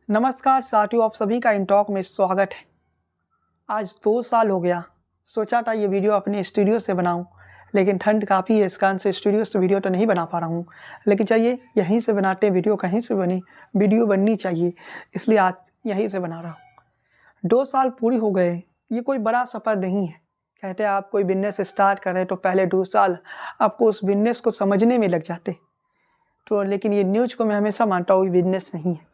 नमस्कार साथियों, आप सभी का इन टॉक में स्वागत है। आज 2 साल हो गया। सोचा था ये वीडियो अपने स्टूडियो से बनाऊं, लेकिन ठंड काफ़ी है, इस कारण से स्टूडियो से वीडियो तो नहीं बना पा रहा हूं। लेकिन चलिए यहीं से बनाते हैं वीडियो, कहीं से बनी वीडियो बननी चाहिए, इसलिए आज यहीं से बना रहा हूँ। 2 साल पूरी हो गए। ये कोई बड़ा सफ़र नहीं है। कहते हैं आप कोई बिजनेस स्टार्ट करें तो पहले 2 साल आपको उस बिजनेस को समझने में लग जाते। तो लेकिन ये न्यूज़ को मैं हमेशा मानता हूँ बिजनेस नहीं है।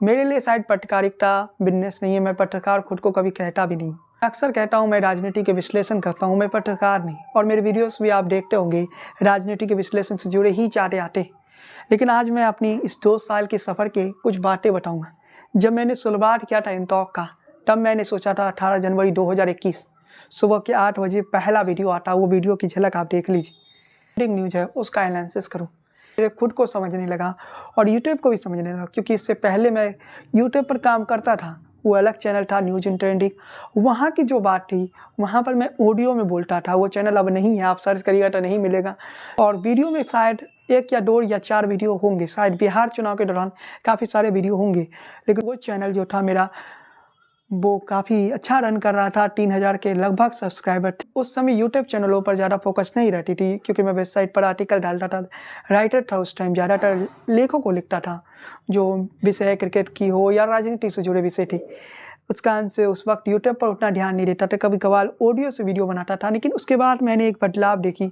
मेरे लिए शायद पत्रकारिता बिजनेस नहीं है। मैं पत्रकार खुद को कभी कहता भी नहीं। अक्सर कहता हूँ मैं राजनीति के विश्लेषण करता हूँ, मैं पत्रकार नहीं। और मेरे वीडियोस भी आप देखते होंगे राजनीति के विश्लेषण से जुड़े ही जाते आते। लेकिन आज मैं अपनी इस 2 साल के सफ़र के कुछ बातें बताऊँगा। जब मैंने शुरुआत किया था इन टॉक का, तब मैंने सोचा था 18 जनवरी 2021 सुबह के 8 बजे पहला वीडियो आता, वो वीडियो की झलक आप देख लीजिए। ब्रेकिंग न्यूज़ है, उसका एनालिसिस करूँ। मेरे खुद को समझने लगा और यूट्यूब को भी समझने लगा, क्योंकि इससे पहले मैं यूट्यूब पर काम करता था। वो अलग चैनल था, न्यूज़ इन ट्रेंडिंग। वहाँ की जो बात थी, वहाँ पर मैं ऑडियो में बोलता था। वो चैनल अब नहीं है, आप सर्च करिएगा तो नहीं मिलेगा। और वीडियो में शायद 1 या 2 या 4 वीडियो होंगे, शायद बिहार चुनाव के दौरान काफ़ी सारे वीडियो होंगे। लेकिन वो चैनल जो था मेरा, वो काफ़ी अच्छा रन कर रहा था। 3000 के लगभग सब्सक्राइबर थे। उस समय यूट्यूब चैनलों पर ज़्यादा फोकस नहीं रहती थी, क्योंकि मैं वेबसाइट पर आर्टिकल डालता था। राइटर था उस टाइम, ज़्यादातर लेखों को लिखता था, जो विषय क्रिकेट की हो या राजनीति से जुड़े विषय थे। उस कारण से उस वक्त यूट्यूब पर उतना ध्यान नहीं देता था। कभी कभार ऑडियो से वीडियो बनाता था। लेकिन उसके बाद मैंने एक बदलाव देखी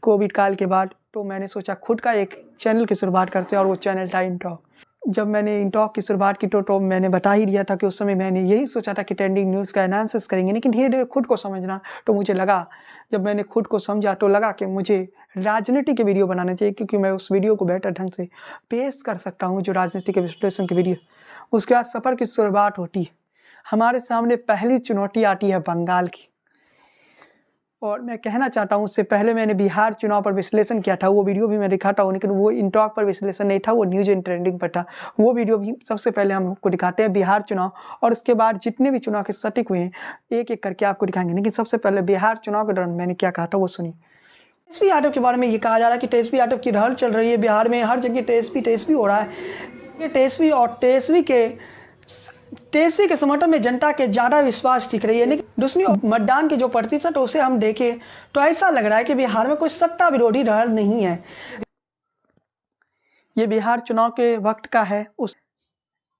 कोविड काल के बाद। तो मैंने सोचा खुद का एक चैनल की शुरुआत करते हैं, और वो चैनल था इन टॉक। जब मैंने इन टॉक की शुरुआत की तो मैंने बता ही दिया था कि उस समय मैंने यही सोचा था कि ट्रेंडिंग न्यूज़ का एनालिसिस करेंगे। लेकिन धीरे धीरे खुद को समझना, तो मुझे लगा, जब मैंने खुद को समझा तो लगा कि मुझे राजनीति के वीडियो बनाने चाहिए, क्योंकि मैं उस वीडियो को बेहतर ढंग से पेश कर सकता हूँ, जो राजनीति के विश्लेषण की वीडियो। उसके बाद सफ़र की शुरुआत होती है। हमारे सामने पहली चुनौती आती है बंगाल की। और मैं कहना चाहता हूँ, उससे पहले मैंने बिहार चुनाव पर विश्लेषण किया था, वो वीडियो भी मैं दिखाता हूँ। लेकिन वो इन टॉक पर विश्लेषण नहीं था, वो न्यूज़ इन ट्रेंडिंग पर था। वो वीडियो भी सबसे पहले हम आपको दिखाते हैं, बिहार चुनाव। और उसके बाद जितने भी चुनाव के सटीक हुए हैं, एक एक करके आपको दिखाएंगे। लेकिन सबसे पहले बिहार चुनाव के दौरान मैंने क्या कहा था, वो सुनिए। तेजस्वी यादव के बारे में ये कहा जा रहा है कि तेजस्वी यादव की रहल चल रही है बिहार में, हर जगह तेजस्वी हो रहा है। ये तेजस्वी और तेजस्वी के समर्थन में जनता के ज़्यादा विश्वास दिख रही है। लेकिन दूसरी ओर मतदान के जो प्रतिशत उसे हम देखें तो ऐसा लग रहा है कि बिहार में कोई सत्ता विरोधी रहल नहीं है। ये बिहार चुनाव के वक्त का है। उस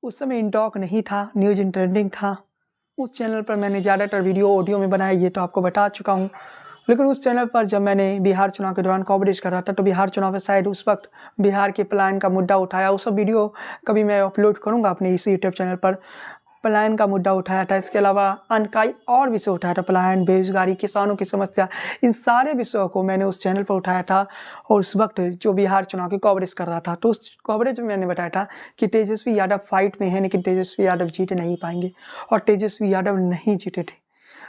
समय इन टॉक नहीं था, न्यूज़ इन ट्रेंडिंग था। उस चैनल पर मैंने ज़्यादातर वीडियो ऑडियो में बनाया, ये तो आपको बता चुका हूँ। लेकिन उस चैनल पर जब मैंने बिहार चुनाव के दौरान कवरेज कर रहा था, तो बिहार चुनाव में शायद उस वक्त बिहार के पलायन का मुद्दा उठाया। वो सब वीडियो कभी मैं अपलोड करूँगा अपने इसी यूट्यूब चैनल पर। पलायन का मुद्दा उठाया था, इसके अलावा अन्य कई और विषय उठाया था। पलायन, बेरोजगारी, किसानों की समस्या, इन सारे विषयों को मैंने उस चैनल पर उठाया था। और उस वक्त जो बिहार चुनाव की कवरेज कर रहा था, तो उस कवरेज में मैंने बताया था कि तेजस्वी यादव फाइट में है, लेकिन तेजस्वी यादव जीत नहीं पाएंगे। और तेजस्वी यादव नहीं जीते थे।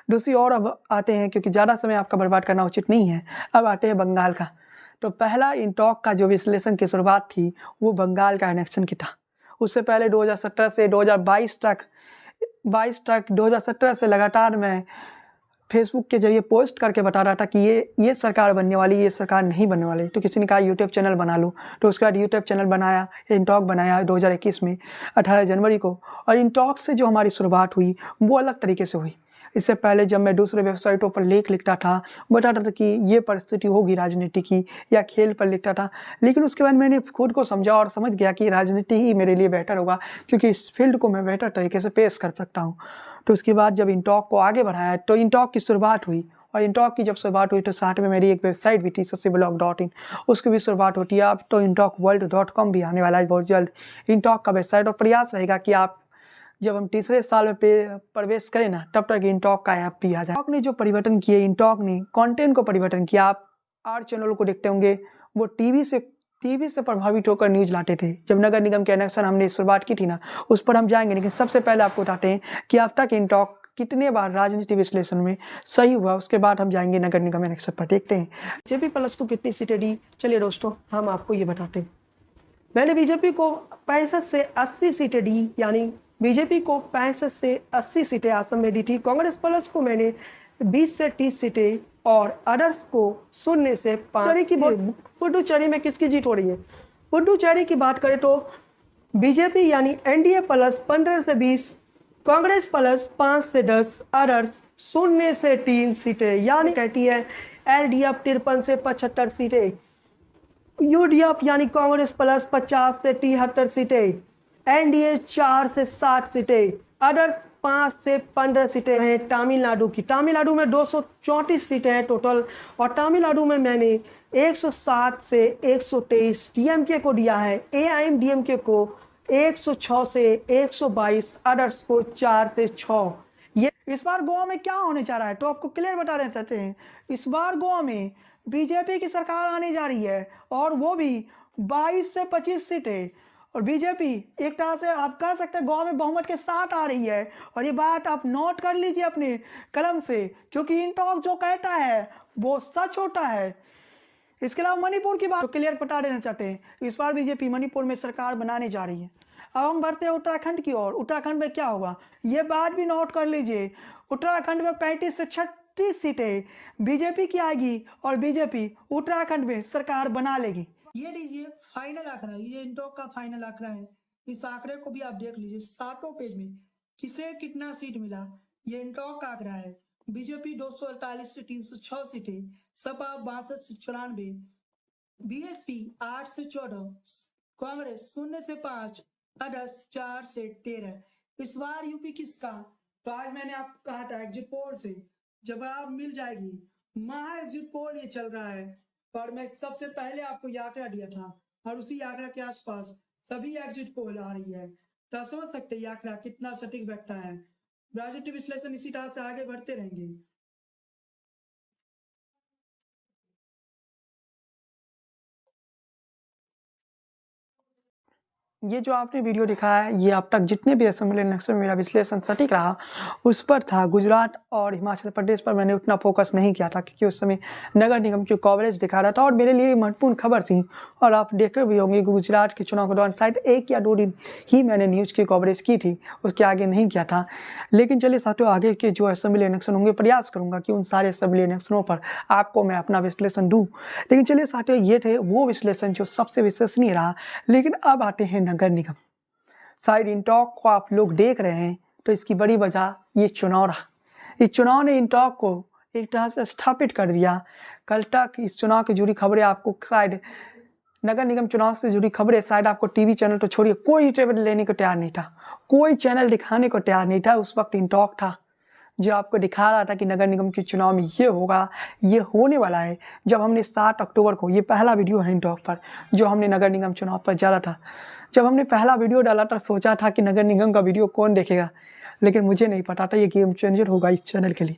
दूसरी ओर अब आते हैं, क्योंकि ज़्यादा समय आपका बर्बाद करना उचित नहीं है, अब आते हैं बंगाल का। तो पहला इन टॉक का जो विश्लेषण की शुरुआत थी, वो बंगाल का इलेक्शन की था। उससे पहले 2017 से 2022 तक 2017 से लगातार मैं फेसबुक के जरिए पोस्ट करके बता रहा था कि ये सरकार बनने वाली, ये सरकार नहीं बनने वाली। तो किसी ने कहा यूट्यूब चैनल बना लो, तो उसके बाद यूट्यूब चैनल बनाया, इन टॉक बनाया 2021 में 18 जनवरी को। और इन टॉक से जो हमारी शुरुआत हुई, वो अलग तरीके से हुई। इससे पहले जब मैं दूसरे वेबसाइटों पर लेख लिखता था, बताता था कि ये परिस्थिति होगी राजनीति की, या खेल पर लिखता था। लेकिन उसके बाद मैंने खुद को समझा और समझ गया कि राजनीति ही मेरे लिए बेहतर होगा, क्योंकि इस फील्ड को मैं बेहतर तरीके से पेश कर सकता हूँ। तो उसके बाद जब इन टॉक को आगे बढ़ाया, तो इन टॉक की शुरुआत हुई। और इन टॉक की जब शुरुआत हुई, तो साथ में मेरी एक वेबसाइट भी थी, sasiblog.in, उसकी भी शुरुआत होती है। अब तो intalkworld.com भी आने वाला है बहुत जल्द, इन टॉक का वेबसाइट। और प्रयास रहेगा कि आप जब हम तीसरे साल में प्रवेश करें ना, तब तक इन टॉक का ऐप भी आ जाए। टॉक ने जो परिवर्तन किए, इन टॉक ने कंटेंट को परिवर्तन किया। आप आर चैनलों को देखते होंगे, वो टीवी से प्रभावित होकर न्यूज़ लाते थे। जब नगर निगम के इलेक्शन हमने शुरुआत की थी ना, उस पर हम जाएंगे। लेकिन सबसे पहले आपको बताते हैं कि अब तक इन टॉक कितने बार राजनीति विश्लेषण में सही हुआ। उसके बाद हम जाएंगे नगर निगम इलेक्शन पर। देखते हैं बीजेपी प्लस को कितनी सीटें दी। चलिए दोस्तों, हम आपको ये बताते हैं। मैंने बीजेपी को 65 से 80 सीटें दी, यानी बीजेपी को 65 से 80 सीटें आसम में दी थी। कांग्रेस प्लस को मैंने 20 से 30 सीटें और अदर्स को 0 से 5। पुडुचेरी में किसकी जीत हो रही है? पुडुचेरी की बात करें तो बीजेपी यानी एनडीए प्लस 15 से 20, कांग्रेस प्लस 5 से 10, अदर्स 0 से 3 सीटें, यानी कहती है एलडीएफ 53 से 75 सीटें, यूडीएफ यानी कांग्रेस प्लस 50 से 73 सीटें, एनडीए 4 से 60 सीटें, अदर्स 5 से 15 सीटें हैं तमिलनाडु की। तमिलनाडु में 234 सीटें हैं टोटल, और तमिलनाडु में मैंने 107 से 123 डीएमके को दिया है, एआईएमडीएमके को 106 से 122, अदर्स को 4 से 6। ये इस बार गोवा में क्या होने जा रहा है तो आपको क्लियर बता रहे चाहते हैं। इस बार गोवा में बीजेपी की सरकार आने जा रही है, और वो भी 22 से 25 सीटें। और बीजेपी एक तरह से आप कह सकते हैं गोवा में बहुमत के साथ आ रही है, और ये बात आप नोट कर लीजिए अपने कलम से, क्योंकि इंटॉक जो कहता है वो सच होता है। इसके अलावा मणिपुर की बात तो क्लियर बता देना चाहते हैं। इस बार बीजेपी मणिपुर में सरकार बनाने जा रही है। अब हम बढ़ते हैं उत्तराखंड की ओर। उत्तराखंड में क्या होगा ये बात भी नोट कर लीजिए। उत्तराखंड में 35 से 36 सीटें बीजेपी की आएगी, और बीजेपी उत्तराखंड में सरकार बना लेगी। ये लीजिए फाइनल आंकड़ा, ये इंटॉक का फाइनल आंकड़ा है। इस आंकड़े को भी आप देख लीजिए, 7 पेज में किसे कितना सीट मिला, ये इंटॉक का आंकड़ा है। बीजेपी 248 से 306 सीटें, सपा 62 से 94, बीएसपी 8 से 14, कांग्रेस 0 से 5, अदर्स 4 से 13। इस बार यूपी किसका, तो आज मैंने आपको कहा था एग्जिट पोल से जवाब मिल जाएगी। महा एग्जिट पोल ये चल रहा है, और मैं सबसे पहले आपको ये आंकड़ा दिया था, और उसी आंकड़ा के आसपास सभी एग्जिट पोल आ रही है। तो आप समझ सकते हैं ये आंकड़ा कितना सटीक बैठता है। राजनीतिक विश्लेषण इसी तरह से आगे बढ़ते रहेंगे। ये जो आपने वीडियो दिखाया है, ये अब तक जितने भी असेंबली इलेक्शन में मेरा विश्लेषण सटीक रहा उस पर था। गुजरात और हिमाचल प्रदेश पर मैंने उतना फोकस नहीं किया था, क्योंकि उस समय नगर निगम की कवरेज दिखा रहा था और मेरे लिए महत्वपूर्ण खबर थी। और आप देखे भी होंगे गुजरात के चुनाव के दौरान शायद 1 या 2 दिन ही मैंने न्यूज़ की कवरेज की थी, उसके आगे नहीं किया था। लेकिन चलिए साथियों, आगे के जो असेंबली इलेक्शन होंगे प्रयास करूँगा कि उन सारे असेंबली इलेक्शनों पर आपको मैं अपना विश्लेषण दूँ। लेकिन चलिए साथियों, ये थे वो विश्लेषण जो सबसे विश्वसनीय रहा। लेकिन अब आते हैं नगर निगम। शायद इंटॉक को आप लोग देख रहे हैं, तो इसकी बड़ी वजह ये चुनाव रहा। इस चुनाव ने इंटॉक को एक तरह से स्थापित कर दिया। कल तक इस चुनाव की जुड़ी खबरें आपको शायद नगर निगम चुनाव से जुड़ी खबरें शायद आपको टीवी चैनल तो छोड़िए कोई टेबल लेने को तैयार नहीं था, कोई चैनल दिखाने को तैयार नहीं था। उस वक्त इंटॉक था जो आपको दिखा रहा था कि नगर निगम के चुनाव में ये होगा, ये होने वाला है। जब हमने 7 अक्टूबर को, ये पहला वीडियो है इंटॉक पर जो हमने नगर निगम चुनाव पर डाला था, जब हमने पहला वीडियो डाला था सोचा था कि नगर निगम का वीडियो कौन देखेगा, लेकिन मुझे नहीं पता था ये गेम चेंजर होगा इस चैनल के लिए।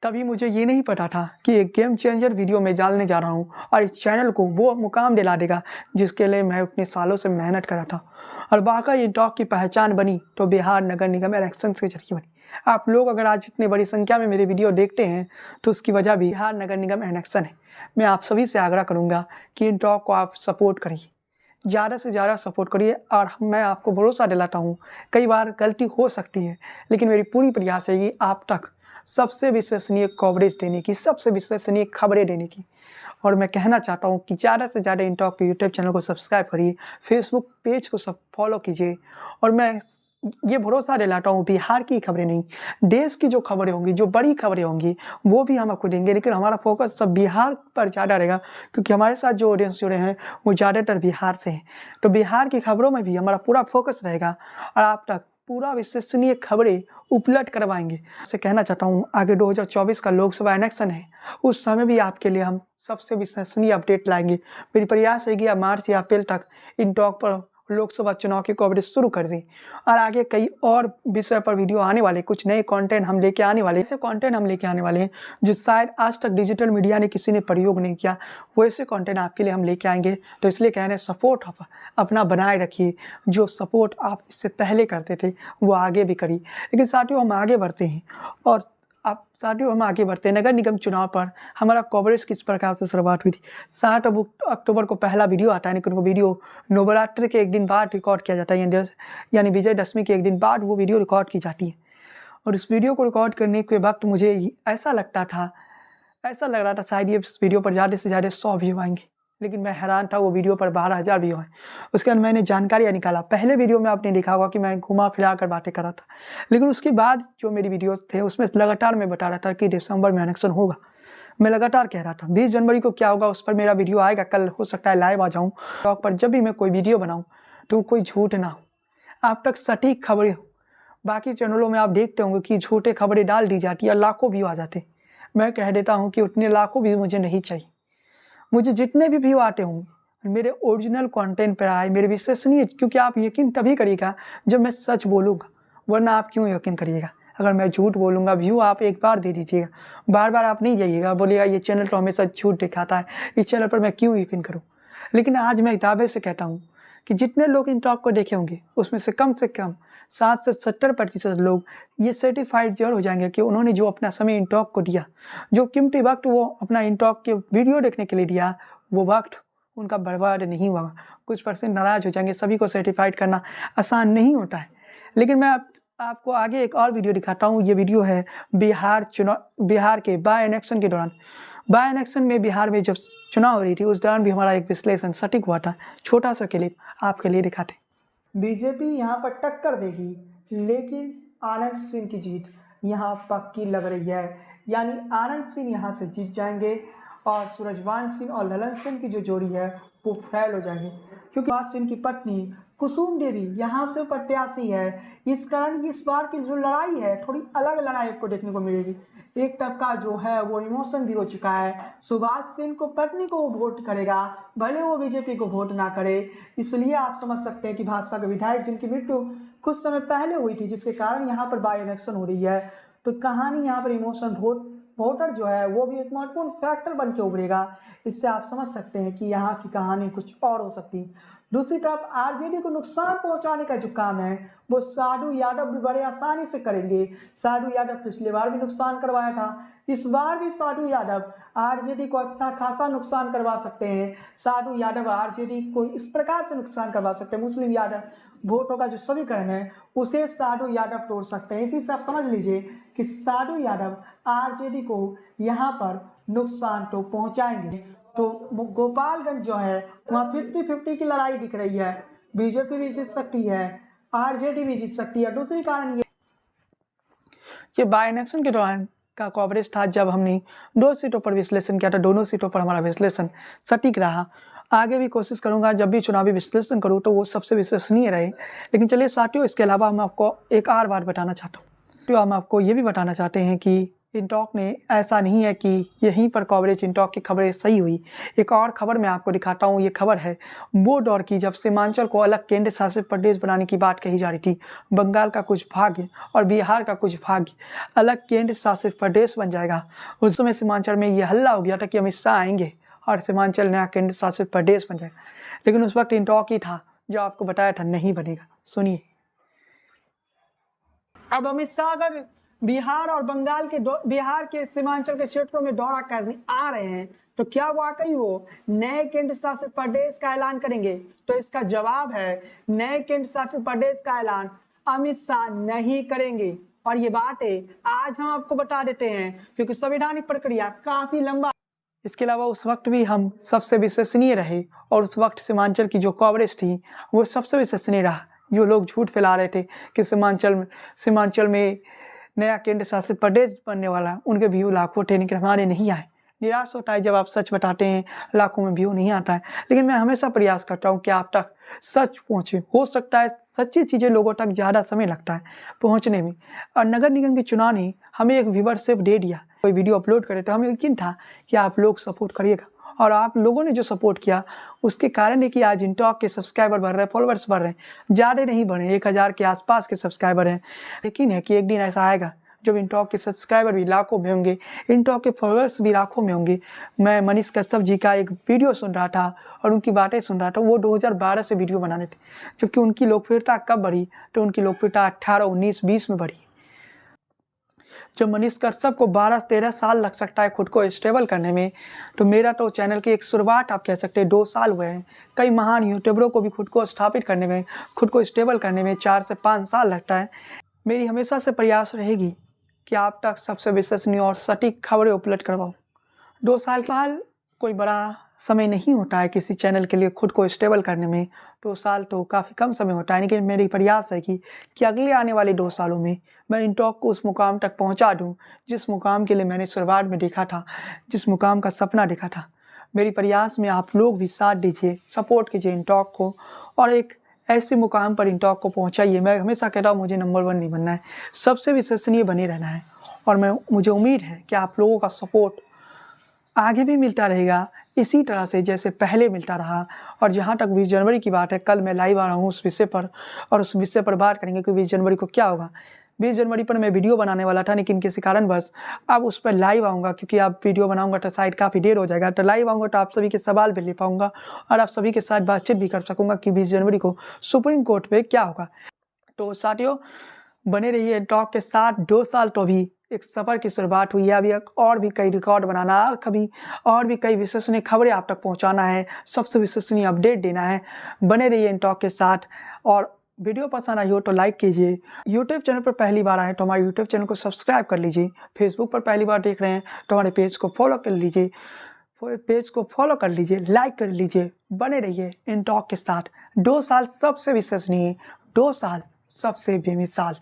तभी मुझे ये नहीं पता था कि एक गेम चेंजर वीडियो में डालने जा रहा हूँ और इस चैनल को वो मुकाम दिला देगा जिसके लिए मैं उतने सालों से मेहनत कर रहा था। और वाकई इंटॉक की पहचान बनी तो बिहार नगर निगम इलेक्शन के जरिए बनी। आप लोग अगर आज इतनी बड़ी संख्या में मेरे वीडियो देखते हैं तो उसकी वजह बिहार नगर निगम इलेक्शन है। मैं आप सभी से आग्रह करूँगा कि इंटॉक को आप सपोर्ट करिए, ज़्यादा से ज़्यादा सपोर्ट करिए। और मैं आपको भरोसा दिलाता हूँ, कई बार गलती हो सकती है, लेकिन मेरी पूरी प्रयास है कि आप तक सबसे विश्वसनीय कवरेज देने की, सबसे विश्वसनीय खबरें देने की। और मैं कहना चाहता हूँ कि ज़्यादा से ज़्यादा इंटॉक के यूट्यूब चैनल को सब्सक्राइब करिए, फेसबुक पेज को सब फॉलो कीजिए। और मैं ये भरोसा दिलाता हूँ बिहार की खबरें नहीं, देश की जो खबरें होंगी, जो बड़ी खबरें होंगी वो भी हम आपको देंगे, लेकिन हमारा फोकस सब बिहार पर ज़्यादा रहेगा, क्योंकि हमारे साथ जो ऑडियंस जुड़े हैं वो ज़्यादातर बिहार से हैं। तो बिहार की खबरों में भी हमारा पूरा फोकस रहेगा और आप तक पूरा विश्वसनीय खबरें उपलब्ध करवाएंगे। से कहना चाहता हूँ, आगे 2024 का लोकसभा इलेक्शन है, उस समय भी आपके लिए हम सबसे विश्वसनीय अपडेट लाएंगे। मेरी प्रयास है कि अब मार्च या अप्रैल तक इंटॉक पर लोकसभा चुनाव की कवरेज शुरू कर दी, और आगे कई और विषय पर वीडियो आने वाले, कुछ नए कंटेंट हम लेके आने वाले, ऐसे कंटेंट हम लेके आने वाले हैं जो शायद आज तक डिजिटल मीडिया ने किसी ने प्रयोग नहीं किया, वैसे कंटेंट आपके लिए हम लेके आएंगे। तो इसलिए कह रहे हैं सपोर्ट अपना बनाए रखिए, जो सपोर्ट आप इससे पहले करते थे वो आगे भी करिए। लेकिन साथियों, हम आगे बढ़ते हैं और हम आगे बढ़ते हैं। नगर निगम चुनाव पर हमारा कवरेज किस प्रकार से शुरुआत हुई थी। 7 अक्टूबर को पहला वीडियो आता है, लेकिन वो वीडियो नवरात्रि के एक दिन बाद रिकॉर्ड किया जाता है, यानी विजयदशमी के एक दिन बाद वो वीडियो रिकॉर्ड की जाती है। और इस वीडियो को रिकॉर्ड करने के वक्त मुझे ऐसा लग रहा था शायद ये वीडियो पर ज़्यादा से ज़्यादा 100 व्यू आएंगे। लेकिन मैं हैरान था, वो वीडियो पर 12,000 व्यू हैं। उसके बाद मैंने जानकारियाँ निकाला। पहले वीडियो में आपने देखा होगा कि मैं घुमा फिरा कर बातें कर रहा था, लेकिन उसके बाद जो मेरी वीडियोस थे उसमें लगातार मैं बता रहा था कि दिसंबर में इलेक्शन होगा। मैं लगातार कह रहा था 20 जनवरी को क्या होगा उस पर मेरा वीडियो आएगा, कल हो सकता है लाइव आ जाऊँ टिकटॉक पर। जब भी मैं कोई वीडियो बनाऊँ तो कोई झूठ ना हो, आप तक सटीक खबरें हो। बाकी चैनलों में आप देखते होंगे कि झूठे खबरें डाल दी जाती है, लाखों व्यू आ जाते। मैं कह देता हूँ कि उतने लाखों व्यू मुझे नहीं चाहिए। मुझे जितने भी व्यू आते होंगे मेरे ओरिजिनल कंटेंट पर आए, मेरे विश्वसनीय, क्योंकि आप यकीन तभी करिएगा जब मैं सच बोलूँगा, वरना आप क्यों यकीन करिएगा। अगर मैं झूठ बोलूँगा, व्यू आप एक बार दे दीजिएगा, बार बार आप नहीं जाइएगा, बोलिएगा ये चैनल तो हमेशा झूठ दिखाता है, इस चैनल पर मैं क्यों यकीन करूँ। लेकिन आज मैं दावे से कहता हूँ कि जितने लोग इन टॉक को देखे होंगे उसमें से कम 60 से 70% लोग ये सर्टिफाइड जरूर हो जाएंगे कि उन्होंने जो अपना समय इन टॉक को दिया, जो कीमती वक्त वो अपना इन टॉक के वीडियो देखने के लिए दिया, वो वक्त उनका बर्बाद नहीं हुआ। कुछ परसेंट नाराज हो जाएंगे, सभी को सर्टिफाइड करना आसान नहीं होता है। लेकिन मैं आपको आगे एक और वीडियो दिखाता हूँ। ये वीडियो है बिहार के बाय इलेक्शन के दौरान। बाय इलेक्शन में बिहार में जब चुनाव हो रही थी उस दौरान भी हमारा एक विश्लेषण सटीक हुआ था। छोटा सा क्लिप आपके लिए दिखाते। बीजेपी यहाँ पर टक्कर देगी, लेकिन आनंद सिंह की जीत यहाँ पक्की लग रही है। यानी आनंद सिंह यहाँ से जीत जाएंगे और सूरजवान सिंह और ललन सिंह की जो जोड़ी है वो फेल हो जाएगी, क्योंकि सूरजवान सिंह की पत्नी कुसुम देवी यहाँ से प्रत्याशी है। इस कारण इस बार की जो लड़ाई है थोड़ी अलग लड़ाई आपको देखने को मिलेगी। एक तबका जो है वो इमोशन भी हो चुका है। सुभाष सिंह को पत्नी को वो वोट करेगा, भले वो बीजेपी को वोट ना करे। इसलिए आप समझ सकते हैं कि भाजपा के विधायक जिनकी मृत्यु कुछ समय पहले हुई थी, जिसके कारण यहाँ पर बाई इलेक्शन हो रही है, तो कहानी यहाँ पर इमोशन वोटर जो है वो भी एक महत्वपूर्ण फैक्टर बन के उभरेगा। इससे आप समझ सकते हैं कि यहाँ की कहानी कुछ और हो सकती है। दूसरी तरफ आरजेडी को नुकसान पहुंचाने का जो काम है वो साधु यादव भी बड़े आसानी से करेंगे। साधु यादव पिछले बार भी नुकसान करवाया था, इस बार भी साधु यादव आरजेडी को अच्छा खासा नुकसान करवा सकते हैं। साधु यादव आरजेडी को इस प्रकार से नुकसान करवा सकते हैं, मुस्लिम यादव वोटों का जो समीकरण है उसे साधु यादव तोड़ सकते हैं। इसी से आप समझ लीजिए कि साधु यादव आरजेडी को यहाँ पर नुकसान तो पहुंचाएंगे। तो गोपालगंज जो है वहाँ 50-50 की लड़ाई दिख रही है। बीजेपी भी जीत सकती है, आरजेडी भी जीत सकती है। दूसरी कारण ये बाय इलेक्शन के दौरान का कवरेज था जब हमने 2 सीटों पर विश्लेषण किया था। दोनों सीटों पर हमारा विश्लेषण सटीक रहा। आगे भी कोशिश करूंगा जब भी चुनावी विश्लेषण करूं तो वो सबसे विश्वसनीय रहे। लेकिन चलिए साथियों, इसके अलावा हम आपको एक और बात बताना चाहता हूँ। तो हम आपको ये भी बताना चाहते हैं कि इंटॉक ने ऐसा नहीं है कि यहीं पर कवरेज इंटॉक की खबरें सही हुई। एक और खबर मैं आपको दिखाता हूँ। ये खबर है वो दौर की जब सीमांचल को अलग केंद्र शासित प्रदेश बनाने की बात कही जा रही थी। बंगाल का कुछ भाग और बिहार का कुछ भाग अलग केंद्र शासित प्रदेश बन जाएगा। उस समय सीमांचल में ये हल्ला हो गया था कि अमित शाह आएंगे और सीमांचल नया केंद्र शासित प्रदेश बन जाएगा। लेकिन उस वक्त इंटॉक ही था जो आपको बताया था नहीं बनेगा। सुनिए, अब अमित शाह अगर बिहार के सीमांचल के क्षेत्रों में दौरा करने आ रहे हैं तो क्या वाकई वो नए केंद्र शासित प्रदेश का ऐलान करेंगे? तो इसका जवाब है नए केंद्र शासित प्रदेश का ऐलान अमित शाह नहीं करेंगे। और ये बातें आज हम आपको बता देते हैं क्योंकि संवैधानिक प्रक्रिया काफी लंबा। इसके अलावा उस वक्त भी हम सबसे विश्वसनीय रहे और उस वक्त सीमांचल की जो कवरेज थी वो सबसे विश्वसनीय रहा। जो लोग झूठ फैला रहे थे कि सीमांचल में नया केंद्र शासित प्रदेश बनने वाला, उनके व्यू लाखों थे लेकिन हमारे नहीं आए। निराश होता है जब आप सच बताते हैं, लाखों में व्यू नहीं आता है। लेकिन मैं हमेशा प्रयास करता हूँ कि आप तक सच पहुँचे। हो सकता है सच्ची चीज़ें लोगों तक ज़्यादा समय लगता है पहुँचने में। और नगर निगम के चुनाव ने हमें एक व्यूवरशिप दे दिया। कोई वीडियो अपलोड करे तो हमें यकीन था कि आप लोग सपोर्ट करिएगा, और आप लोगों ने जो सपोर्ट किया उसके कारण है कि आज इंटॉक के सब्सक्राइबर बढ़ रहे हैं, फॉलोअर्स बढ़ रहे हैं। ज़्यादा नहीं बढ़े, 1000 के आसपास के सब्सक्राइबर हैं। यकीन है कि एक दिन ऐसा आएगा जब इंटॉक के सब्सक्राइबर भी लाखों में होंगे, इंटॉक के फॉलोअर्स भी लाखों में होंगे। मैं मनीष कश्यप जी का एक वीडियो सुन रहा था और उनकी बातें सुन रहा था। वो 2012 से वीडियो बनाने थे, जबकि उनकी लोकप्रियता कब बढ़ी? तो उनकी लोकप्रियता 18, 19, 20 में बढ़ी। जब मनीष कश्यप को 12-13 साल लग सकता है खुद को स्टेबल करने में, तो मेरा तो चैनल की एक शुरुआत आप कह सकते हैं 2 साल हुए हैं। कई महान यूट्यूबरों को भी खुद को स्थापित करने में, खुद को स्टेबल करने में 4 से 5 साल लगता है। मेरी हमेशा से प्रयास रहेगी कि आप तक सबसे विश्वसनीय और सटीक खबरें उपलब्ध करवाऊँ। 2 साल कोई बड़ा समय नहीं होता है किसी चैनल के लिए खुद को स्टेबल करने में। 2 साल तो काफ़ी कम समय होता है, लेकिन मेरी प्रयास है कि अगले आने वाले 2 सालों में मैं इनटॉक को उस मुकाम तक पहुंचा दूं जिस मुकाम के लिए मैंने शुरुआत में देखा था, जिस मुकाम का सपना देखा था। मेरी प्रयास में आप लोग भी साथ दीजिए, सपोर्ट कीजिए इनटॉक को और एक ऐसे मुकाम पर इनटॉक को पहुंचाइए। मैं हमेशा कहता हूँ मुझे नंबर 1 नहीं बनना है, सबसे विश्वसनीय बने रहना है और मुझे उम्मीद है कि आप लोगों का सपोर्ट आगे भी मिलता रहेगा इसी तरह से जैसे पहले मिलता रहा। और जहाँ तक 20 जनवरी की बात है, कल मैं लाइव आ रहा हूँ उस विषय पर और उस विषय पर बात करेंगे कि 20 जनवरी को क्या होगा। 20 जनवरी पर मैं वीडियो बनाने वाला था, लेकिन किसी कारणवश अब उस पर लाइव आऊँगा, क्योंकि अब वीडियो बनाऊँगा तो शायद काफ़ी देर हो जाएगा। तो लाइव आऊँगा तो आप सभी के सवाल भी ले पाऊँगा और आप सभी के साथ बातचीत भी कर सकूँगा कि 20 जनवरी को सुप्रीम कोर्ट पर क्या होगा। तो साथियों, बने रहिए टॉक के साथ। 2 साल तो भी एक सफ़र की शुरुआत हुई है, अभी और भी कई रिकॉर्ड बनाना और भी कई विश्वसनीय खबरें आप तक पहुंचाना है, सबसे विश्वसनीय अपडेट देना है। बने रहिए इन टॉक के साथ और वीडियो पसंद आई हो तो लाइक कीजिए। यूट्यूब चैनल पर पहली बार आए तो हमारे यूट्यूब चैनल को सब्सक्राइब कर लीजिए। फेसबुक पर पहली बार देख रहे हैं तो हमारे पेज को फॉलो कर लीजिए, लाइक कर लीजिए। बने रहिए इन टॉक के साथ। 2 साल सबसे विश्वसनीय, 2 साल सबसे बेमिसाल।